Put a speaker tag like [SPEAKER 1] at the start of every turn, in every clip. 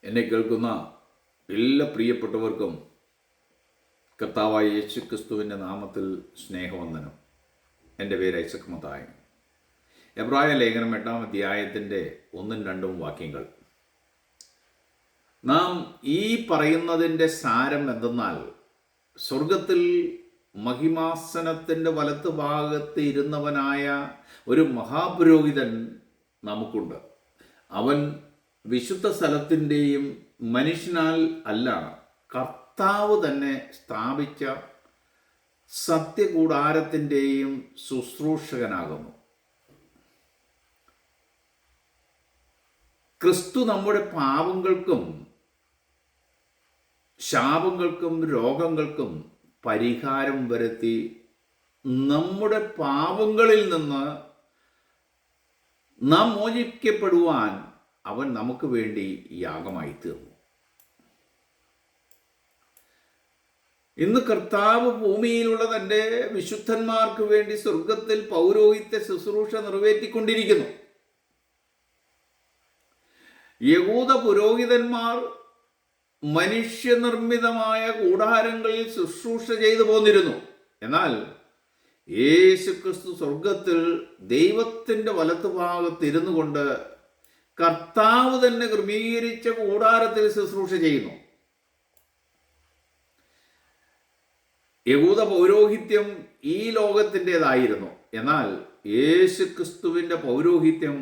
[SPEAKER 1] എന്നെ കേൾക്കുന്ന എല്ലാ പ്രിയപ്പെട്ടവർക്കും കർത്താവായ യേശു ക്രിസ്തുവിൻ്റെ നാമത്തിൽ സ്നേഹവന്ദനം. എൻ്റെ പേര് ഐസക് മത്തായി. എബ്രായ ലേഖനം 8-ാം അധ്യായത്തിൻ്റെ 1-2 വാക്യങ്ങൾ. നാം ഈ പറയുന്നതിൻ്റെ സാരം എന്തെന്നാൽ, സ്വർഗത്തിൽ മഹിമാസനത്തിൻ്റെ വലത്ത് ഭാഗത്ത് ഇരുന്നവനായ ഒരു മഹാപുരോഹിതൻ നമുക്കുണ്ട്. അവൻ വിശുദ്ധ സ്ഥലത്തിൻ്റെയും മനുഷ്യനാൽ അല്ല, കർത്താവ് തന്നെ സ്ഥാപിച്ച സത്യകൂടാരത്തിൻ്റെയും ശുശ്രൂഷകനാകുന്നു. ക്രിസ്തു നമ്മുടെ പാപങ്ങൾക്കും ശാപങ്ങൾക്കും രോഗങ്ങൾക്കും പരിഹാരം വരുത്തി നമ്മുടെ പാപങ്ങളിൽ നിന്ന് നാം മോചിക്കപ്പെടുവാൻ അവൻ നമുക്ക് വേണ്ടി യാഗമായി തീർന്നു. ഇന്ന് കർത്താവ് ഭൂമിയിലുള്ള തൻ്റെ വിശുദ്ധന്മാർക്ക് വേണ്ടി സ്വർഗത്തിൽ പൗരോഹിത്യ ശുശ്രൂഷ നിറവേറ്റിക്കൊണ്ടിരിക്കുന്നു. യഹൂദ പുരോഹിതന്മാർ മനുഷ്യനിർമ്മിതമായ കൂടാരങ്ങളിൽ ശുശ്രൂഷ ചെയ്തു പോന്നിരുന്നു. എന്നാൽ യേശുക്രിസ്തു സ്വർഗത്തിൽ ദൈവത്തിൻ്റെ വലത്തുഭാഗത്തിരുന്നു കൊണ്ട് കർത്താവ് തന്നെ ക്രമീകരിച്ച കൂടാരത്തിൽ ശുശ്രൂഷ ചെയ്യുന്നു. യഹൂദ പൗരോഹിത്യം ഈ ലോകത്തിൻ്റെതായിരുന്നു. എന്നാൽ യേശുക്രിസ്തുവിൻ്റെ പൗരോഹിത്യം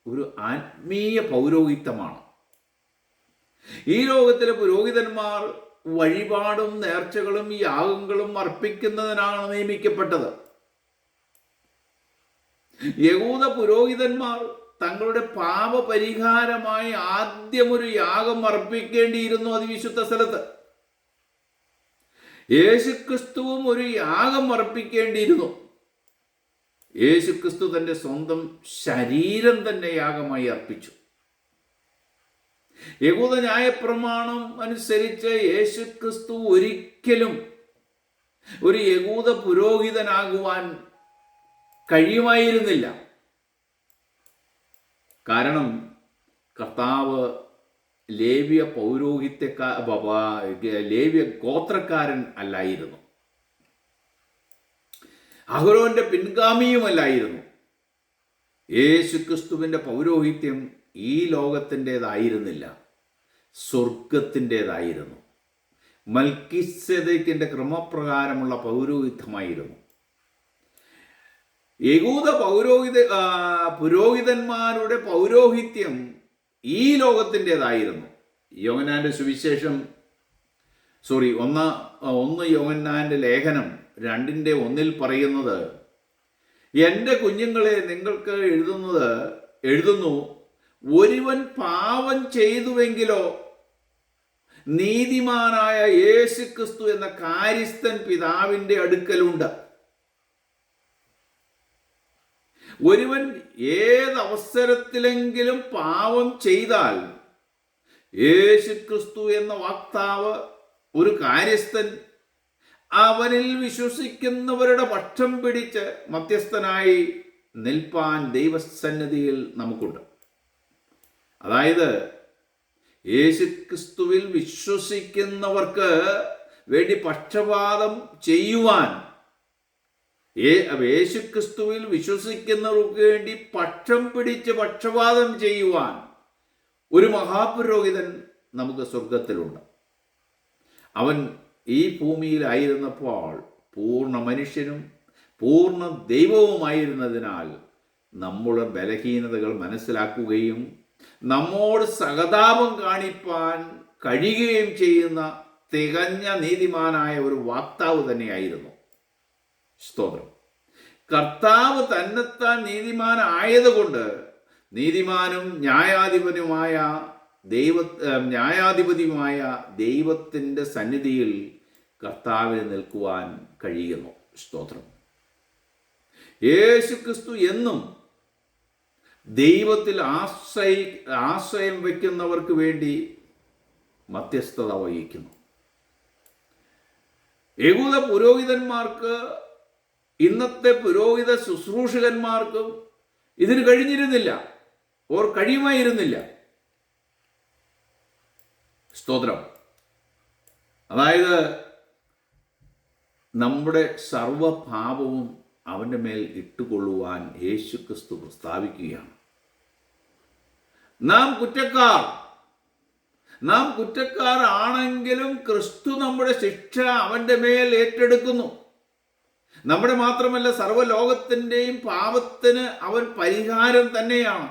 [SPEAKER 1] ഒരു ആത്മീയ പൗരോഹിത്യമാണ്. ഈ ലോകത്തിലെ പുരോഹിതന്മാർ വഴിപാടും നേർച്ചകളും യാഗങ്ങളും അർപ്പിക്കുന്നതിനാണ് നിയമിക്കപ്പെട്ടത്. യഹൂദ പുരോഹിതന്മാർ തങ്ങളുടെ പാപപരിഹാരമായി ആദ്യമൊരു യാഗം അർപ്പിക്കേണ്ടിയിരുന്നു അതിവിശുദ്ധ സ്ഥലത്ത്. യേശുക്രിസ്തുവും ഒരു യാഗം അർപ്പിക്കേണ്ടിയിരുന്നു. യേശുക്രിസ്തു തൻ്റെ സ്വന്തം ശരീരം തന്നെ യാഗമായി അർപ്പിച്ചു. യഹൂദ ന്യായപ്രമാണം അനുസരിച്ച് യേശുക്രിസ്തു ഒരിക്കലും ഒരു യഹൂദ പുരോഹിതനാകുവാൻ കഴിയുമായിരുന്നില്ല. കാരണം കർത്താവ് ലേവ്യ ലേവ്യ ഗോത്രക്കാരൻ അല്ലായിരുന്നു, അഹരോന്റെ പിൻഗാമിയുമല്ലായിരുന്നു. യേശുക്രിസ്തുവിൻ്റെ പൗരോഹിത്യം ഈ ലോകത്തിൻ്റെതായിരുന്നില്ല, സ്വർഗത്തിൻ്റെതായിരുന്നു. മൽക്കിസേദെക്കിൻ്റെ ക്രമപ്രകാരമുള്ള പൗരോഹിത്യമായിരുന്നു. യഹൂദ പുരോഹിതന്മാരുടെ പൗരോഹിത്യം ഈ ലോകത്തിൻ്റെതായിരുന്നു. യോഹന്നാന്റെ സുവിശേഷം 1 യോഹന്നാന്റെ ലേഖനം 2:1 പറയുന്നത്, എൻ്റെ കുഞ്ഞുങ്ങളെ നിങ്ങൾക്ക് എഴുതുന്നു, ഒരുവൻ പാപം ചെയ്തുവെങ്കിലോ നീതിമാനായ യേശുക്രിസ്തു എന്ന കാര്യസ്ഥൻ പിതാവിൻ്റെ അടുക്കലുണ്ട്. ഒരുവൻ ഏതവസരത്തിലെങ്കിലും പാപം ചെയ്താൽ യേശുക്രിസ്തു എന്ന വക്താവ്, ഒരു കാര്യസ്ഥൻ, അവനിൽ വിശ്വസിക്കുന്നവരുടെ പക്ഷം പിടിച്ച് മധ്യസ്ഥനായി നിൽപ്പാൻ ദൈവസന്നിധിയിൽ നമുക്കുണ്ട്. അതായത് യേശുക്രിസ്തുവിൽ വിശ്വസിക്കുന്നവർക്ക് വേണ്ടി പക്ഷപാതം ചെയ്യുവാൻ, യേശുക്രിസ്തുവിൽ വിശ്വസിക്കുന്നവർക്ക് വേണ്ടി പക്ഷം പിടിച്ച് പക്ഷപാതം ചെയ്യുവാൻ ഒരു മഹാപുരോഹിതൻ നമുക്ക് സ്വർഗത്തിലുണ്ട്. അവൻ ഈ ഭൂമിയിലായിരുന്നപ്പോൾ പൂർണ്ണ മനുഷ്യനും പൂർണ്ണ ദൈവവുമായിരുന്നതിനാൽ നമ്മുടെ ബലഹീനതകൾ മനസ്സിലാക്കുകയും നമ്മോട് സഹതാപം കാണിപ്പാൻ കഴിയുകയും ചെയ്യുന്ന തികഞ്ഞ നീതിമാനായ ഒരു വക്താവ് തന്നെയായിരുന്നു. സ്തോത്രം. കർത്താവ് തന്നെത്താൻ നീതിമാനായതുകൊണ്ട് നീതിമാനും ന്യായാധിപതിയുമായ ദൈവത്തിൻ്റെ സന്നിധിയിൽ കർത്താവിന് നിൽക്കുവാൻ കഴിയുന്നു. സ്തോത്രം. യേശുക്രിസ്തു എന്നും ദൈവത്തിൽ ആശ്രയം വയ്ക്കുന്നവർക്ക് വേണ്ടി മധ്യസ്ഥത വഹിക്കുന്നു. യഹൂദ പുരോഹിതന്മാർക്ക്, ഇന്നത്തെ പുരോഹിത ശുശ്രൂഷകന്മാർക്കും ഇതിന് കഴിഞ്ഞിരുന്നില്ല, കഴിയുമായിരുന്നില്ല. സ്തോത്രം. അതായത് നമ്മുടെ സർവപാപവും അവൻ്റെ മേൽ ഇട്ടുകൊള്ളുവാൻ യേശു ക്രിസ്തു പ്രസ്താവിക്കുകയാണ്. നാം കുറ്റക്കാരാണെങ്കിലും ക്രിസ്തു നമ്മുടെ ശിക്ഷ അവൻ്റെ മേൽ ഏറ്റെടുക്കുന്നു. നമ്മുടെ മാത്രമല്ല, സർവ്വലോകത്തിൻ്റെയും പാപത്തിന് അവൻ പരിഹാരം തന്നെയാണ്.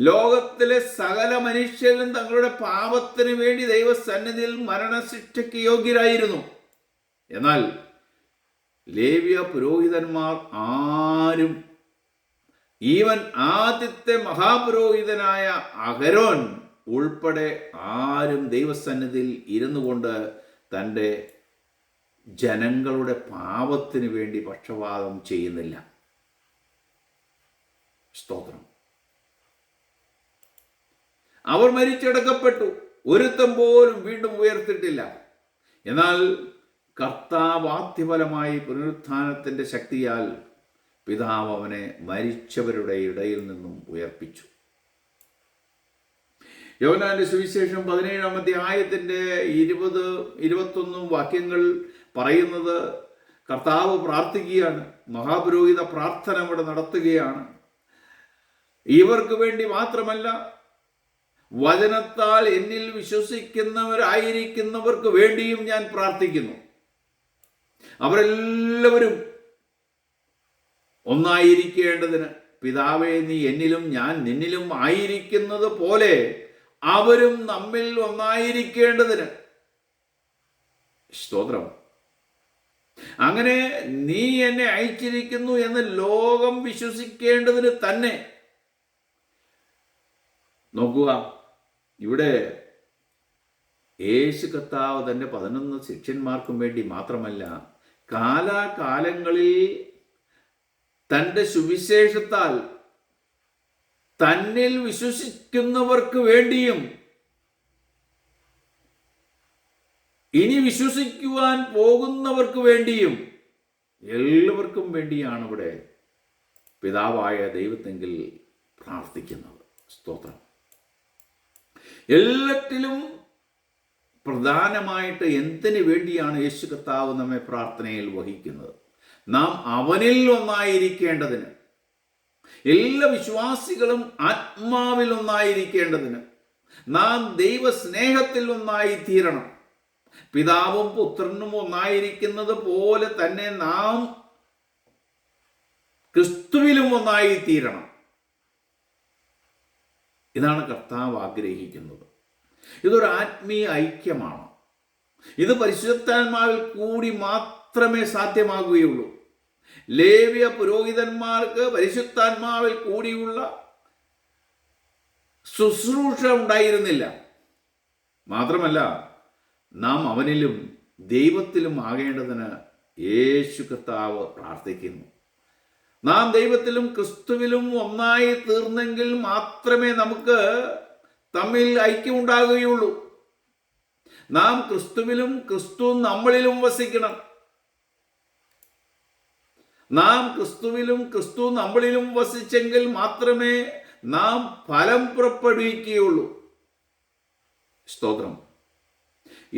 [SPEAKER 1] ലോകത്തിലെ സകല മനുഷ്യരും തങ്ങളുടെ പാപത്തിന് വേണ്ടി ദൈവസന്നിധിയിൽ മരണശിക്ഷയ്ക്ക് യോഗ്യരായിരുന്നു. എന്നാൽ ലേവ്യ പുരോഹിതന്മാർ ആരും, ഈവൻ ആദ്യത്തെ മഹാപുരോഹിതനായ അഹരോൻ ഉൾപ്പെടെ ആരും ദൈവസന്നിധിയിൽ ഇരുന്നു കൊണ്ട് തൻ്റെ ജനങ്ങളുടെ പാപത്തിന് വേണ്ടി പക്ഷപാതം ചെയ്യുന്നില്ല. സ്തോത്രം. അവർ മരിച്ചടക്കപ്പെട്ടു, ഒരുത്തം പോലും വീണ്ടും ഉയർത്തിട്ടില്ല. എന്നാൽ കർത്താവാദ്യഫലമായി പുനരുത്ഥാനത്തിൻ്റെ ശക്തിയാൽ പിതാവ് അവനെ മരിച്ചവരുടെ ഇടയിൽ നിന്നും ഉയർപ്പിച്ചു. യോഹന്നാന്റെ സുവിശേഷം 17-ാം അധ്യായത്തിൻ്റെ 20-21 വാക്യങ്ങൾ പറയുന്നത്, കർത്താവ് പ്രാർത്ഥിക്കുകയാണ്, മഹാപുരോഹിത പ്രാർത്ഥന ഇവിടെ നടത്തുകയാണ്. ഇവർക്ക് വേണ്ടി മാത്രമല്ല, വചനത്താൽ എന്നിൽ വിശ്വസിക്കുന്നവരായിരിക്കുന്നവർക്ക് വേണ്ടിയും ഞാൻ പ്രാർത്ഥിക്കുന്നു. അവരെല്ലാവരും ഒന്നായിരിക്കേണ്ടതിന്, പിതാവേ നീ എന്നിലും ഞാൻ നിന്നിലും ആയിരിക്കുന്നത് പോലെ അവരും നമ്മിൽ ഒന്നായിരിക്കേണ്ടതിന്. സ്തോത്രം. അങ്ങനെ നീ എന്നെ അയച്ചിരിക്കുന്നു എന്ന് ലോകം വിശ്വസിക്കേണ്ടതിന് തന്നെ. നോക്കുക, ഇവിടെ യേശു കർത്താവ് തൻ്റെ 11 ശിഷ്യന്മാർക്കും വേണ്ടി മാത്രമല്ല, കാലാകാലങ്ങളിൽ തൻ്റെ സുവിശേഷത്താൽ തന്നിൽ വിശ്വസിക്കുന്നവർക്ക് വേണ്ടിയും ഇനി വിശ്വസിക്കുവാൻ പോകുന്നവർക്ക് വേണ്ടിയും എല്ലാവർക്കും വേണ്ടിയാണ് ഇവിടെ പിതാവായ ദൈവത്തെങ്കിൽ പ്രാർത്ഥിക്കുന്നത്. സ്തോത്രം. എല്ലാറ്റിലും പ്രധാനമായിട്ട് എന്തിനു വേണ്ടിയാണ് യേശു കർത്താവ് നമ്മെ പ്രാർത്ഥനയിൽ വഹിക്കുന്നത്? നാം അവനിൽ ഒന്നായിരിക്കേണ്ടതിന്, എല്ലാ വിശ്വാസികളും ആത്മാവിൽ ഒന്നായിരിക്കേണ്ടതിന്, നാം ദൈവസ്നേഹത്തിൽ ഒന്നായി തീരണം. പിതാവും പുത്രനും ഒന്നായിരിക്കുന്നത് പോലെ തന്നെ നാം ക്രിസ്തുവിലും ഒന്നായി തീരണം. ഇതാണ് കർത്താവ് ആഗ്രഹിക്കുന്നത്. ഇതൊരു ആത്മീയ ഐക്യമാണ്. ഇത് പരിശുദ്ധാത്മാവിൽ കൂടി മാത്രമേ സാധ്യമാകുകയുള്ളൂ. ലേവ്യ പുരോഹിതന്മാർക്ക് പരിശുദ്ധാത്മാവിൽ കൂടിയുള്ള ശുശ്രൂഷ ഉണ്ടായിരുന്നില്ല. മാത്രമല്ല, നാം അവനിലും ദൈവത്തിലും ആകേണ്ടതിന് യേശു കർത്താവ് പ്രാർത്ഥിക്കുന്നു. നാം ദൈവത്തിലും ക്രിസ്തുവിലും ഒന്നായി തീർന്നെങ്കിൽ മാത്രമേ നമുക്ക് തമ്മിൽ ഐക്യമുണ്ടാകുകയുള്ളൂ. നാം ക്രിസ്തുവിലും ക്രിസ്തു നമ്മളിലും വസിക്കണം. നാം ക്രിസ്തുവിലും ക്രിസ്തു നമ്മളിലും വസിച്ചെങ്കിൽ മാത്രമേ നാം ഫലം പുറപ്പെടുവിക്കുകയുള്ളൂ. സ്തോത്രം.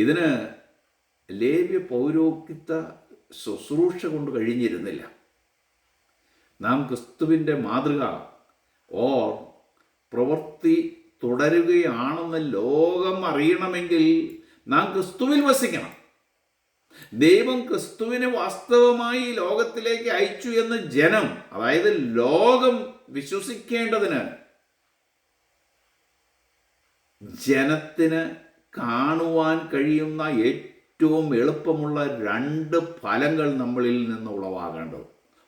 [SPEAKER 1] ഇതിന് ലേവ്യ പൗരോഹിത്യ ശുശ്രൂഷ കൊണ്ട് കഴിഞ്ഞിരുന്നില്ല. നാം ക്രിസ്തുവിൻ്റെ മാതൃക പ്രവൃത്തി തുടരുകയാണെന്ന് ലോകം അറിയണമെങ്കിൽ നാം ക്രിസ്തുവിൽ വസിക്കണം. ദൈവം ക്രിസ്തുവിനെ വാസ്തവമായി ലോകത്തിലേക്ക് അയച്ചു എന്ന് ജനം, അതായത് ലോകം വിശ്വസിക്കേണ്ടതിന് ജനത്തിന് കാണുവാൻ കഴിയുന്ന ഏറ്റവും എളുപ്പമുള്ള 2 ഫലങ്ങൾ നമ്മളിൽ നിന്ന്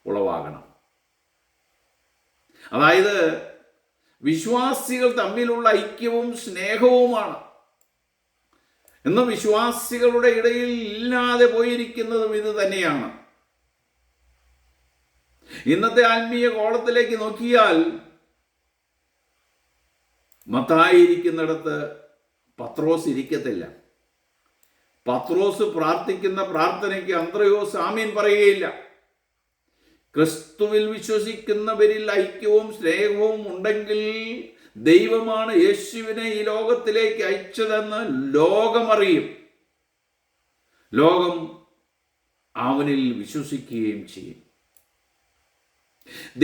[SPEAKER 1] ഉളവാകണം. അതായത് വിശ്വാസികൾ തമ്മിലുള്ള ഐക്യവും സ്നേഹവുമാണ്. ഇന്ന് വിശ്വാസികളുടെ ഇടയിൽ ഇല്ലാതെ പോയിരിക്കുന്നതും ഇത് തന്നെയാണ്. ഇന്നത്തെ ആത്മീയ കോളത്തിലേക്ക് നോക്കിയാൽ മത്തായി ഇരിക്കുന്നിടത്ത് പത്രോസ് ഇരിക്കത്തില്ല. പത്രോസ് പ്രാർത്ഥിക്കുന്ന പ്രാർത്ഥനയ്ക്ക് അന്ത്രയോസ് ആമീൻ പറയുകയില്ല. ക്രിസ്തുവിൽ വിശ്വസിക്കുന്നവരിൽ ഐക്യവും സ്നേഹവും ഉണ്ടെങ്കിൽ ദൈവമാണ് യേശുവിനെ ഈ ലോകത്തിലേക്ക് അയച്ചതെന്ന് ലോകമറിയും. ലോകം അവനിൽ വിശ്വസിക്കുകയും ചെയ്യും.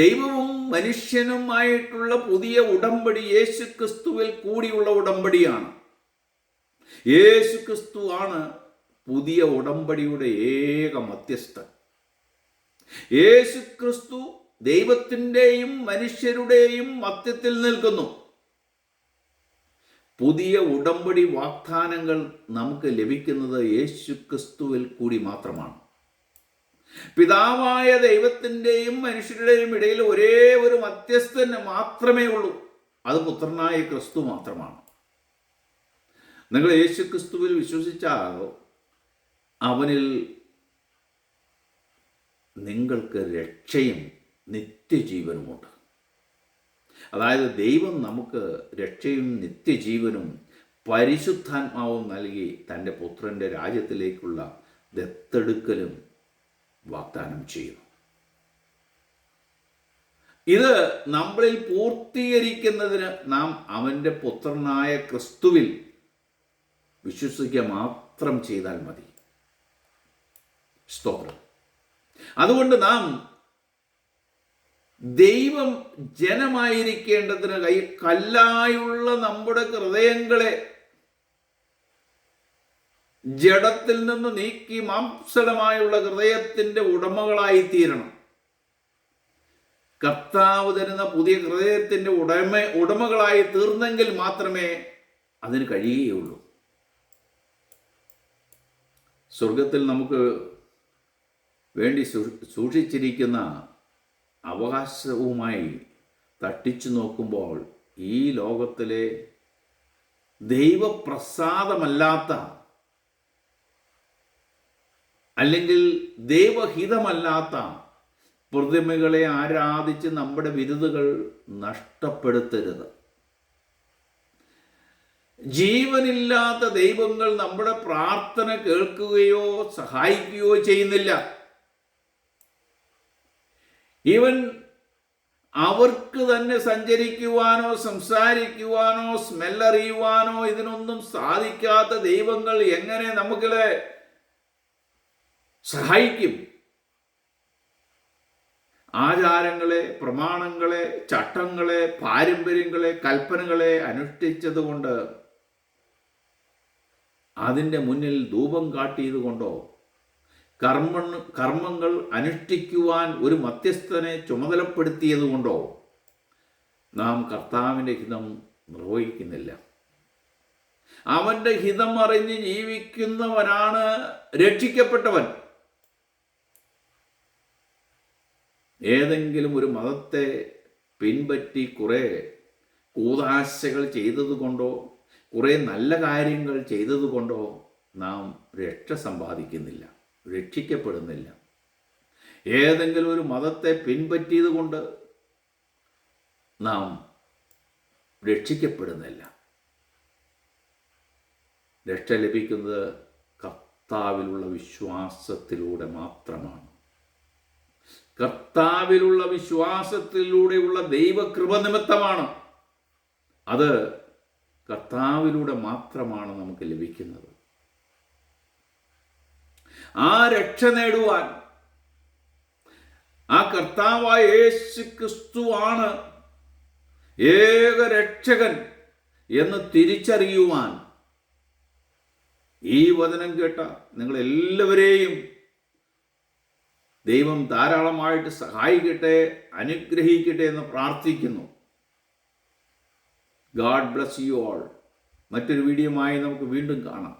[SPEAKER 1] ദൈവവും മനുഷ്യനുമായിട്ടുള്ള പുതിയ ഉടമ്പടി യേശുക്രിസ്തുവിൽ കൂടിയുള്ള ഉടമ്പടിയാണ്. യേശുക്രിസ്തു ആണ് പുതിയ ഉടമ്പടിയുടെ ഏക മധ്യസ്ഥൻ. യേശുക്രിസ്തു ദൈവത്തിൻ്റെയും മനുഷ്യരുടെയും മധ്യത്തിൽ നിൽക്കുന്നു. പുതിയ ഉടമ്പടി വാഗ്ദാനങ്ങൾ നമുക്ക് ലഭിക്കുന്നത് യേശുക്രിസ്തുവിൽ കൂടി മാത്രമാണ്. പിതാവായ ദൈവത്തിൻ്റെയും മനുഷ്യരുടെയും ഇടയിൽ ഒരേ ഒരു മധ്യസ്ഥൻ മാത്രമേ ഉള്ളൂ. അത് പുത്രനായ ക്രിസ്തു മാത്രമാണ്. നിങ്ങൾ യേശുക്രിസ്തുവിൽ വിശ്വസിച്ചാൽ അവനിൽ നിങ്ങൾക്ക് രക്ഷയും നിത്യജീവനുമുണ്ട്. അതായത് ദൈവം നമുക്ക് രക്ഷയും നിത്യജീവനും പരിശുദ്ധാത്മാവും നൽകി തൻ്റെ പുത്രൻ്റെ രാജ്യത്തിലേക്കുള്ള ദത്തെടുക്കലും വാഗ്ദാനം ചെയ്യുന്നു. ഇത് നമ്മളിൽ പൂർത്തീകരിക്കുന്നതിന് നാം അവൻ്റെ പുത്രനായ ക്രിസ്തുവിൽ വിശ്വസിക്കുക മാത്രം ചെയ്താൽ മതി. സ്തോത്രം. അതുകൊണ്ട് നാം ദൈവം ജനമായിരിക്കേണ്ടതിന് കല്ലായുള്ള നമ്മുടെ ഹൃദയങ്ങളെ ജഡത്തിൽ നിന്ന് നീക്കി മാംസളമായുള്ള ഹൃദയത്തിൻ്റെ ഉടമകളായി തീരണം. കർത്താവ് തരുന്ന പുതിയ ഹൃദയത്തിൻ്റെ ഉടമകളായി തീർന്നെങ്കിൽ മാത്രമേ അതിന് കഴിയുകയുള്ളൂ. സ്വർഗത്തിൽ നമുക്ക് വേണ്ടി സൂക്ഷിച്ചിരിക്കുന്ന അവകാശവുമായി തട്ടിച്ചു നോക്കുമ്പോൾ ഈ ലോകത്തിലെ ദൈവപ്രസാദമല്ലാത്ത അല്ലെങ്കിൽ ദൈവഹിതമല്ലാത്ത പ്രതിമകളെ ആരാധിച്ച് നമ്മുടെ വിരുദുകൾ നഷ്ടപ്പെടുത്തരുത്. ജീവനില്ലാത്ത ദൈവങ്ങൾ നമ്മുടെ പ്രാർത്ഥന കേൾക്കുകയോ സഹായിക്കുകയോ ചെയ്യുന്നില്ല. ഇവൻ അവർക്ക് തന്നെ സഞ്ചരിക്കുവാനോ സംസാരിക്കുവാനോ സ്മെല്ലറിയുവാനോ ഇതിനൊന്നും സാധിക്കാത്ത ദൈവങ്ങൾ എങ്ങനെ നമ്മളെ സഹായിക്കും? ആചാരങ്ങളെ, പ്രമാണങ്ങളെ, ചട്ടങ്ങളെ, പാരമ്പര്യങ്ങളെ, കൽപ്പനകളെ അനുഷ്ഠിച്ചതുകൊണ്ട്, അതിൻ്റെ മുന്നിൽ ധൂപം കാട്ടിയത് കൊണ്ടോ, കർമ്മങ്ങൾ അനുഷ്ഠിക്കുവാൻ ഒരു മധ്യസ്ഥനെ ചുമതലപ്പെടുത്തിയത് കൊണ്ടോ നാം കർത്താവിൻ്റെ ഹിതം നിർവഹിക്കുന്നില്ല. അവൻ്റെ ഹിതം അറിഞ്ഞ് ജീവിക്കുന്നവനാണ് രക്ഷിക്കപ്പെട്ടവൻ. ഏതെങ്കിലും ഒരു മതത്തെ പിൻപറ്റി കുറേ കൂതാശകൾ ചെയ്തതുകൊണ്ടോ കുറേ നല്ല കാര്യങ്ങൾ ചെയ്തതുകൊണ്ടോ നാം രക്ഷ സമ്പാദിക്കുന്നില്ല, രക്ഷിക്കപ്പെടുന്നില്ല. ഏതെങ്കിലും ഒരു മതത്തെ പിൻപറ്റിയത് കൊണ്ട് നാം രക്ഷിക്കപ്പെടുന്നില്ല. രക്ഷ ലഭിക്കുന്നത് കർത്താവിലുള്ള വിശ്വാസത്തിലൂടെ മാത്രമാണ്. കർത്താവിലുള്ള വിശ്വാസത്തിലൂടെയുള്ള ദൈവകൃപ നിമിത്തമാണ്. അത് കർത്താവിലൂടെ മാത്രമാണ് നമുക്ക് ലഭിക്കുന്നത്. ആ രക്ഷ നേടുവാൻ ആ കർത്താവായ യേശുക്രിസ്തുവാണ് ഏക രക്ഷകൻ എന്ന് തിരിച്ചറിയുവാൻ ഈ വചനം കേട്ട നിങ്ങളെല്ലാവരെയും ദൈവം ധാരാളമായിട്ട് സഹായിക്കട്ടെ, അനുഗ്രഹിക്കട്ടെ എന്ന് പ്രാർത്ഥിക്കുന്നു. God bless you all. മറ്റൊരു വീഡിയോയുമായി നമുക്ക് വീണ്ടും കാണാം.